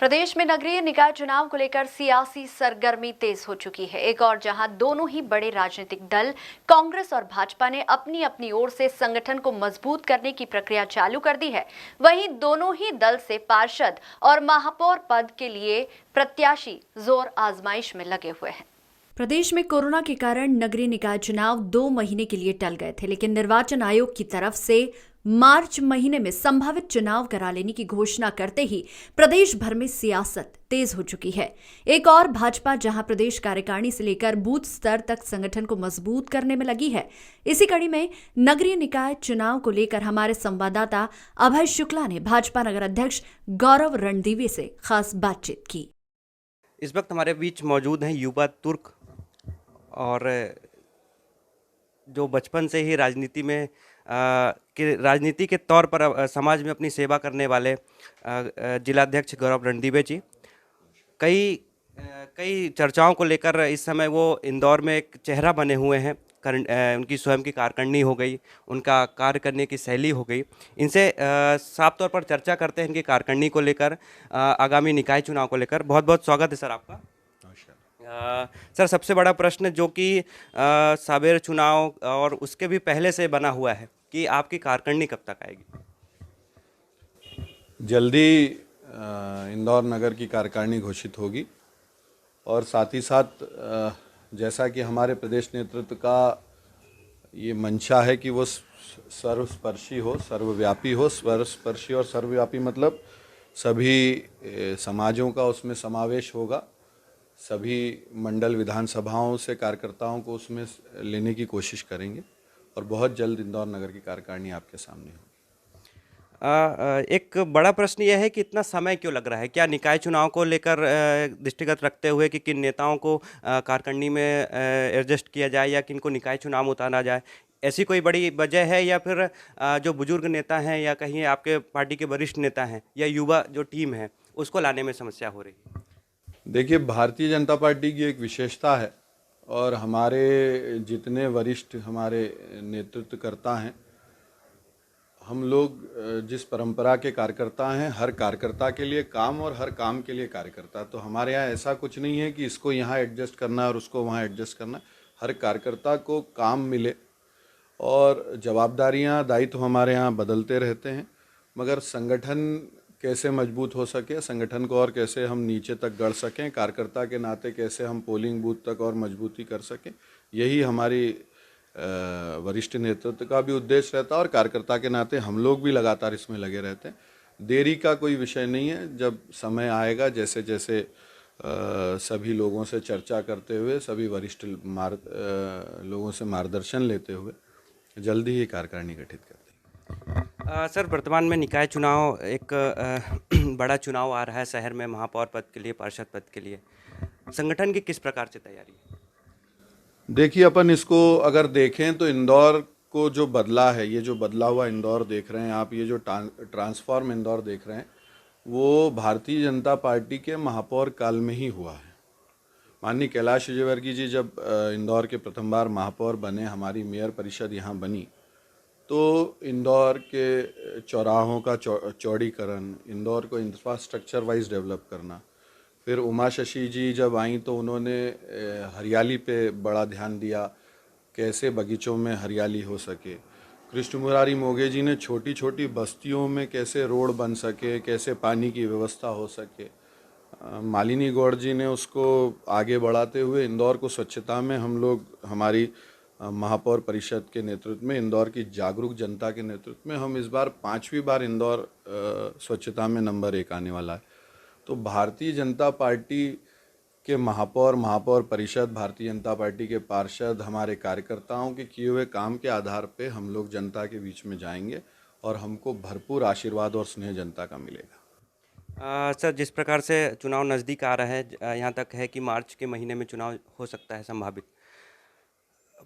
प्रदेश में नगरीय निकाय चुनाव को लेकर सियासी सरगर्मी तेज हो चुकी है। एक और जहां दोनों ही बड़े राजनीतिक दल कांग्रेस और भाजपा ने अपनी अपनी ओर से संगठन को मजबूत करने की प्रक्रिया चालू कर दी है, वहीं दोनों ही दल से पार्षद और महापौर पद के लिए प्रत्याशी जोर आजमाइश में लगे हुए हैं। प्रदेश में कोरोना के कारण नगरीय निकाय चुनाव 2 महीने के लिए टल गए थे, लेकिन निर्वाचन आयोग की तरफ से मार्च महीने में संभावित चुनाव करा लेने की घोषणा करते ही प्रदेश भर में सियासत तेज हो चुकी है। एक और भाजपा जहां प्रदेश कार्यकारिणी से लेकर बूथ स्तर तक संगठन को मजबूत करने में लगी है। इसी कड़ी में नगरीय निकाय चुनाव को लेकर हमारे संवाददाता अभय शुक्ला ने भाजपा नगर अध्यक्ष गौरव रणदीवे से खास बातचीत की। इस वक्त हमारे बीच मौजूद हैं युवा तुर्क, और जो बचपन से ही राजनीति के तौर पर समाज में अपनी सेवा करने वाले जिलाध्यक्ष गौरव रणदीवे जी। कई चर्चाओं को लेकर इस समय वो इंदौर में एक चेहरा बने हुए हैं। उनकी स्वयं की कारकर्णी हो गई, उनका कार्य करने की शैली हो गई। इनसे साफ तौर पर चर्चा करते हैं इनकी कारकर्णी को लेकर, आगामी निकाय चुनाव को लेकर। बहुत बहुत स्वागत है सर आपका। सर, सबसे बड़ा प्रश्न जो कि सावेर चुनाव और उसके भी पहले से बना हुआ है कि आपकी कारकर्णी कब तक आएगी? जल्दी इंदौर नगर की कार्यकारिणी घोषित होगी, और साथ ही साथ जैसा कि हमारे प्रदेश नेतृत्व का ये मंशा है कि वो सर्वस्पर्शी हो, सर्वव्यापी हो। सर्वस्पर्शी और सर्वव्यापी मतलब सभी समाजों का उसमें समावेश होगा। सभी मंडल विधानसभाओं से कार्यकर्ताओं को उसमें लेने की कोशिश करेंगे, और बहुत जल्द इंदौर नगर की कार्यकारिणी आपके सामने होगी। एक बड़ा प्रश्न यह है कि इतना समय क्यों लग रहा है? क्या निकाय चुनाव को लेकर दृष्टिगत रखते हुए कि किन नेताओं को कारकर्णी में एडजस्ट किया जाए या किन को निकाय चुनाव उतारा जाए, ऐसी कोई बड़ी वजह है? या फिर जो बुजुर्ग नेता हैं या कहीं आपके पार्टी के वरिष्ठ नेता हैं या युवा जो टीम है उसको लाने में समस्या हो रही है? देखिए, भारतीय जनता पार्टी की एक विशेषता है, और हमारे जितने वरिष्ठ हमारे नेतृत्वकर्ता हैं, हम लोग जिस परंपरा के कार्यकर्ता हैं, हर कार्यकर्ता के लिए काम और हर काम के लिए कार्यकर्ता। तो हमारे यहाँ ऐसा कुछ नहीं है कि इसको यहाँ एडजस्ट करना है और उसको वहाँ एडजस्ट करना है। हर कार्यकर्ता को काम मिले, और जवाबदारियाँ, दायित्व हमारे यहाँ बदलते रहते हैं, मगर संगठन कैसे मजबूत हो सके, संगठन को और कैसे हम नीचे तक गढ़ सकें, कार्यकर्ता के नाते कैसे हम पोलिंग बूथ तक और मजबूती कर सकें, यही हमारी वरिष्ठ नेतृत्व का भी उद्देश्य रहता है, और कार्यकर्ता के नाते हम लोग भी लगातार इसमें लगे रहते हैं। देरी का कोई विषय नहीं है। जब समय आएगा, जैसे जैसे सभी लोगों से चर्चा करते हुए, सभी वरिष्ठ लोगों से मार्गदर्शन लेते हुए जल्दी ही कार्यकारिणी गठित करते हैं। सर, वर्तमान में निकाय चुनाव एक बड़ा चुनाव आ रहा है शहर में, महापौर पद के लिए, पार्षद पद के लिए। संगठन की किस प्रकार से तैयारी है? देखिए, अपन इसको अगर देखें तो इंदौर को जो बदला है, ये जो बदला हुआ इंदौर देख रहे हैं आप, ये जो ट्रांसफॉर्म इंदौर देख रहे हैं, वो भारतीय जनता पार्टी के महापौर काल में ही हुआ है। माननीय कैलाश विजयवर्गीय जी जब इंदौर के प्रथम बार महापौर बने, हमारी मेयर परिषद यहाँ बनी, तो इंदौर के चौराहों का चौड़ीकरण, इंदौर को इंफ्रास्ट्रक्चर वाइज डेवलप करना। फिर उमा शशि जी जब आई तो उन्होंने हरियाली पे बड़ा ध्यान दिया, कैसे बगीचों में हरियाली हो सके। कृष्ण मुरारी मोघे जी ने छोटी छोटी बस्तियों में कैसे रोड बन सके, कैसे पानी की व्यवस्था हो सके। मालिनी गौड़ जी ने उसको आगे बढ़ाते हुए इंदौर को स्वच्छता में हम लोग, हमारी महापौर परिषद के नेतृत्व में, इंदौर की जागरूक जनता के नेतृत्व में, हम इस बार 5वीं बार इंदौर स्वच्छता में नंबर 1 आने वाला है। तो भारतीय जनता पार्टी के महापौर परिषद, भारतीय जनता पार्टी के पार्षद, हमारे कार्यकर्ताओं के किए हुए काम के आधार पे हम लोग जनता के बीच में जाएंगे, और हमको भरपूर आशीर्वाद और स्नेह जनता का मिलेगा। सर, जिस प्रकार से चुनाव नज़दीक आ रहा है, यहाँ तक है कि मार्च के महीने में चुनाव हो सकता है संभावित।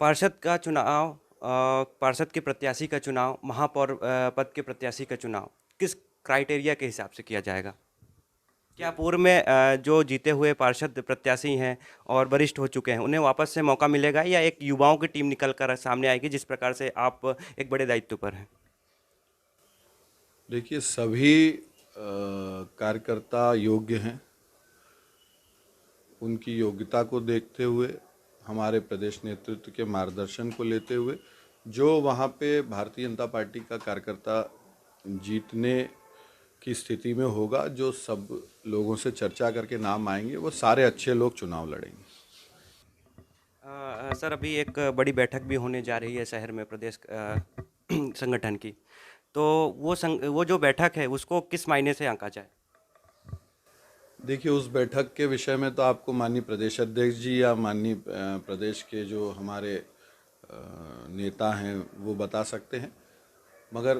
पार्षद का चुनाव, पार्षद के प्रत्याशी का चुनाव, महापौर पद के प्रत्याशी का चुनाव किस क्राइटेरिया के हिसाब से किया जाएगा? क्या पूर्व में जो जीते हुए पार्षद प्रत्याशी हैं और वरिष्ठ हो चुके हैं उन्हें वापस से मौका मिलेगा, या एक युवाओं की टीम निकल कर सामने आएगी, जिस प्रकार से आप एक बड़े दायित्व पर हैं? देखिए, सभी कार्यकर्ता योग्य हैं, उनकी योग्यता को देखते हुए, हमारे प्रदेश नेतृत्व के मार्गदर्शन को लेते हुए, जो वहाँ पे भारतीय जनता पार्टी का कार्यकर्ता जीतने की स्थिति में होगा, जो सब लोगों से चर्चा करके नाम आएंगे, वो सारे अच्छे लोग चुनाव लड़ेंगे। सर, अभी एक बड़ी बैठक भी होने जा रही है शहर में प्रदेश संगठन की, तो वो जो बैठक है उसको किस मायने से आंका जाए? देखिए, उस बैठक के विषय में तो आपको माननीय प्रदेश अध्यक्ष जी या माननीय प्रदेश के जो हमारे नेता हैं वो बता सकते हैं, मगर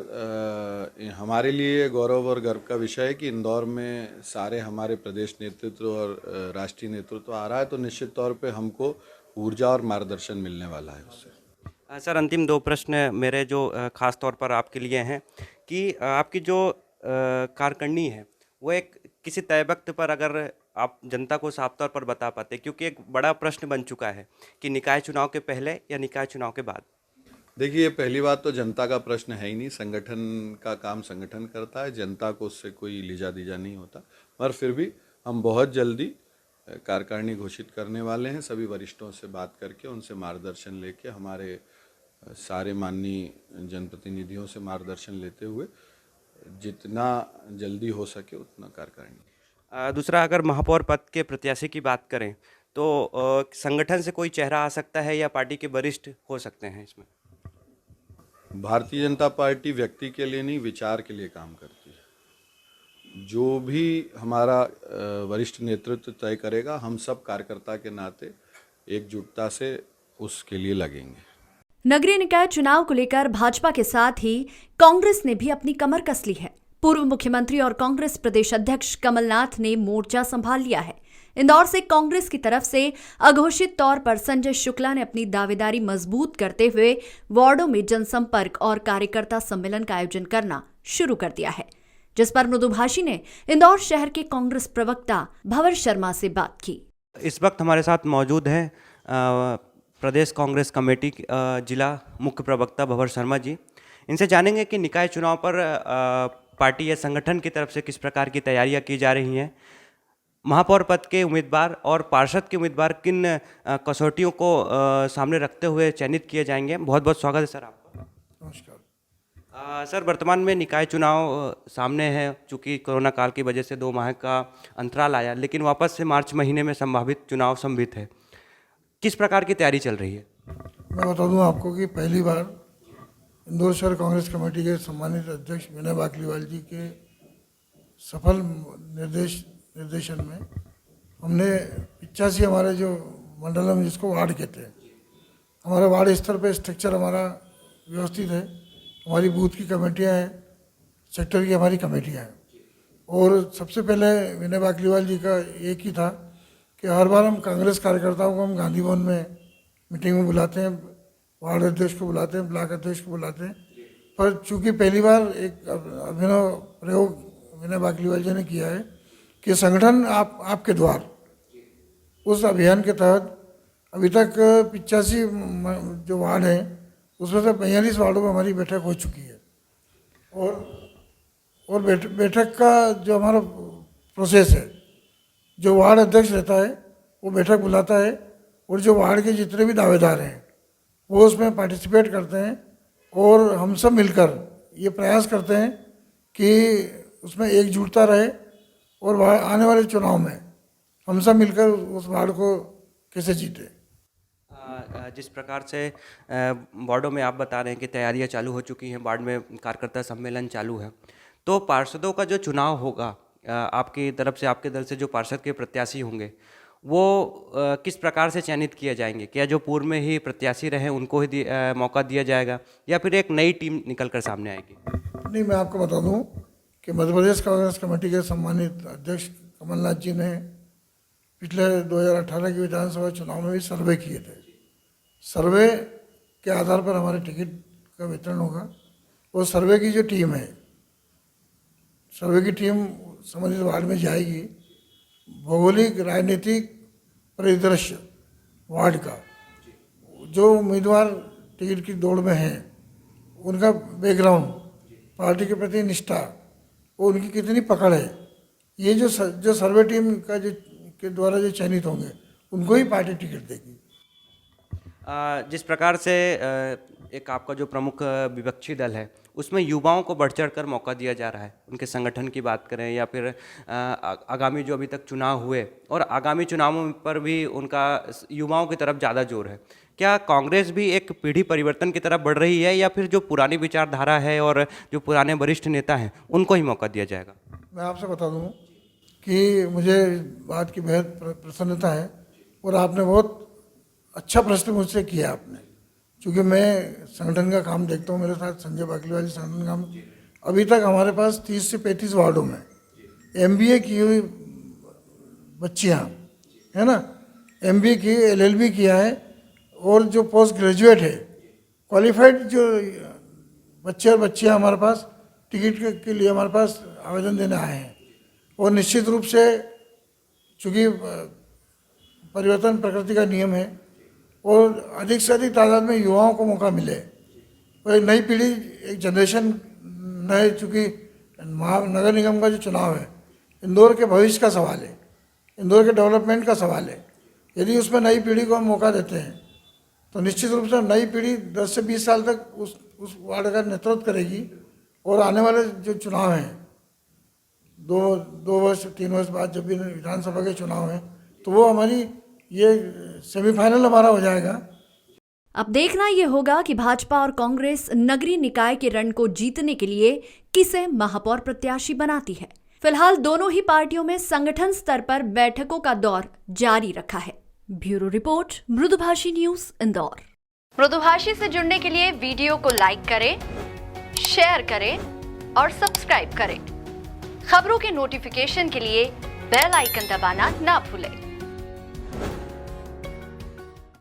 हमारे लिए गौरव और गर्व का विषय है कि इंदौर में सारे हमारे प्रदेश नेतृत्व और राष्ट्रीय नेतृत्व आ रहा है, तो निश्चित तौर पे हमको ऊर्जा और मार्गदर्शन मिलने वाला है उससे। सर, अंतिम दो प्रश्न मेरे जो खास तौर पर आपके लिए हैं कि आपकी जो कारकर्णी है वो एक किसी तय वक्त पर अगर आप जनता को साफ तौर पर बता पाते, क्योंकि एक बड़ा प्रश्न बन चुका है कि निकाय चुनाव के पहले या निकाय चुनाव के बाद। देखिए, पहली बात तो जनता का प्रश्न है ही नहीं, संगठन का काम संगठन करता है, जनता को उससे कोई लीजा दीजा नहीं होता, पर फिर भी हम बहुत जल्दी कार्यकारिणी घोषित करने वाले हैं। सभी वरिष्ठों से बात करके उनसे मार्गदर्शन लेके, हमारे सारे माननीय जनप्रतिनिधियों से मार्गदर्शन लेते हुए जितना जल्दी हो सके उतना कार्यकारिणी। दूसरा, अगर महापौर पद के प्रत्याशी की बात करें तो संगठन से कोई चेहरा आ सकता है या पार्टी के वरिष्ठ हो सकते हैं इसमें? भारतीय जनता पार्टी व्यक्ति के लिए नहीं, विचार के लिए काम करती है। जो भी हमारा वरिष्ठ नेतृत्व तय करेगा, हम सब कार्यकर्ता के नाते एकजुटता से उसके लिए लगेंगे। नगरीय निकाय चुनाव को लेकर भाजपा के साथ ही कांग्रेस ने भी अपनी कमर कस ली है। पूर्व मुख्यमंत्री और कांग्रेस प्रदेश अध्यक्ष कमलनाथ ने मोर्चा संभाल लिया है। इंदौर से कांग्रेस की तरफ से अघोषित तौर पर संजय शुक्ला ने अपनी दावेदारी मजबूत करते हुए वार्डों में जनसंपर्क और कार्यकर्ता सम्मेलन का आयोजन करना शुरू कर दिया है, जिस पर मृदुभाषी ने इंदौर शहर के कांग्रेस प्रवक्ता भंवर शर्मा से बात की। इस वक्त हमारे साथ मौजूद हैं प्रदेश कांग्रेस कमेटी जिला मुख्य प्रवक्ता भंवर शर्मा जी। इनसे जानेंगे कि निकाय चुनाव पर पार्टी या संगठन की तरफ से किस प्रकार की तैयारियां की जा रही हैं, महापौर पद के उम्मीदवार और पार्षद के उम्मीदवार किन कसौटियों को सामने रखते हुए चयनित किए जाएंगे। बहुत बहुत स्वागत है सर आपका। नमस्कार। सर, वर्तमान में निकाय चुनाव सामने है, चूँकि कोरोना काल की वजह से 2 माह का अंतराल आया, लेकिन वापस से मार्च महीने में संभावित चुनाव संभित है। किस प्रकार की तैयारी चल रही है? मैं बता दूं आपको कि पहली बार इंदौर शहर कांग्रेस कमेटी के सम्मानित अध्यक्ष विनय बाकलीवाल जी के सफल निर्देशन में हमने 85 हमारे जो मंडलम जिसको वार्ड कहते हैं, हमारे वार्ड स्तर पे स्ट्रक्चर हमारा व्यवस्थित है। हमारी बूथ की कमेटियां हैं, सेक्टर की हमारी कमेटियां हैं। और सबसे पहले विनय बाकलीवाल जी का एक ही था कि हर बार हम कांग्रेस कार्यकर्ताओं को हम गांधी भवन में मीटिंग में बुलाते हैं, वार्ड अध्यक्ष को बुलाते हैं, ब्लॉक अध्यक्ष को बुलाते हैं, पर चूंकि पहली बार एक अभिनव प्रयोग विनय बाकलीवाल जी ने किया है कि संगठन आपके द्वार, उस अभियान के तहत अभी तक 85 जो वार्ड हैं उसमें से 42 वार्डों में हमारी बैठक हो चुकी है। और बैठक का जो हमारा प्रोसेस है, जो वार्ड अध्यक्ष रहता है वो बैठक बुलाता है और जो वार्ड के जितने भी दावेदार हैं वो उसमें पार्टिसिपेट करते हैं और हम सब मिलकर ये प्रयास करते हैं कि उसमें एकजुटता रहे और आने वाले चुनाव में हम सब मिलकर उस वार्ड को कैसे जीते। जिस प्रकार से वार्डों में आप बता रहे हैं कि तैयारियां चालू हो चुकी हैं, वार्ड में कार्यकर्ता सम्मेलन चालू है, तो पार्षदों का जो चुनाव होगा आपकी तरफ से, आपके दल से जो पार्षद के प्रत्याशी होंगे वो किस प्रकार से चयनित किए जाएंगे? क्या जो पूर्व में ही प्रत्याशी रहे उनको ही मौका दिया जाएगा या फिर एक नई टीम निकल कर सामने आएगी? नहीं, मैं आपको बता दूं कि मध्य प्रदेश कांग्रेस कमेटी के सम्मानित अध्यक्ष कमलनाथ जी ने पिछले 2018 के विधानसभा चुनाव में भी सर्वे किए थे। सर्वे के आधार पर हमारे टिकट का वितरण होगा। वो सर्वे की जो टीम है, सर्वे की टीम संबंधित वार्ड में जाएगी, भौगोलिक राजनीतिक परिदृश्य वार्ड का, जो उम्मीदवार टिकट की दौड़ में हैं उनका बैकग्राउंड, पार्टी के प्रति निष्ठा और उनकी कितनी पकड़ है। ये जो सर्वे टीम का जो के द्वारा जो चयनित होंगे उनको ही पार्टी टिकट देगी। जिस प्रकार से एक आपका जो प्रमुख विपक्षी दल है उसमें युवाओं को बढ़ चढ़ कर मौका दिया जा रहा है, उनके संगठन की बात करें या फिर आगामी जो अभी तक चुनाव हुए और आगामी चुनावों पर भी उनका युवाओं की तरफ ज़्यादा जोर है, क्या कांग्रेस भी एक पीढ़ी परिवर्तन की तरफ बढ़ रही है या फिर जो पुरानी विचारधारा है और जो पुराने वरिष्ठ नेता हैं उनको ही मौका दिया जाएगा? मैं आपसे बता दूं कि मुझे इस बात की बेहद प्रसन्नता है और आपने बहुत अच्छा प्रश्न मुझसे किया आपने, क्योंकि मैं संगठन का काम देखता हूँ, मेरे साथ संजय बाकलीवाल जी संगठन काम, अभी तक हमारे पास 30 से 35 वार्डों में MBA की हुई बच्चियाँ है ना, MBA की LLB किया है और जो पोस्ट ग्रेजुएट है क्वालिफाइड जो बच्चे और बच्चियाँ हमारे पास टिकट के लिए हमारे पास आवेदन देने आए हैं। और निश्चित रूप से चूँकि परिवर्तन प्रकृति का नियम है और अधिक से अधिक तादाद में युवाओं को मौका मिले और एक नई पीढ़ी, एक जनरेशन नए, चूँकि नगर निगम का जो चुनाव है इंदौर के भविष्य का सवाल है, इंदौर के डेवलपमेंट का सवाल है। यदि उसमें नई पीढ़ी को हम मौका देते हैं तो निश्चित रूप से नई पीढ़ी 10 से 20 साल तक उस वार्ड का नेतृत्व करेगी और आने वाले जो चुनाव हैं 2 वर्ष 3 वर्ष बाद जब भी विधानसभा के चुनाव हैं तो वो हमारी ये सेमीफाइनल हमारा हो जाएगा। अब देखना ये होगा कि भाजपा और कांग्रेस नगरीय निकाय के रण को जीतने के लिए किसे महापौर प्रत्याशी बनाती है। फिलहाल दोनों ही पार्टियों में संगठन स्तर पर बैठकों का दौर जारी रखा है। ब्यूरो रिपोर्ट, मृदुभाषी न्यूज, इंदौर। मृदुभाषी से जुड़ने के लिए वीडियो को लाइक करें, शेयर करें और सब्सक्राइब करें। खबरों के नोटिफिकेशन के लिए बेल आइकन दबाना ना भूलें।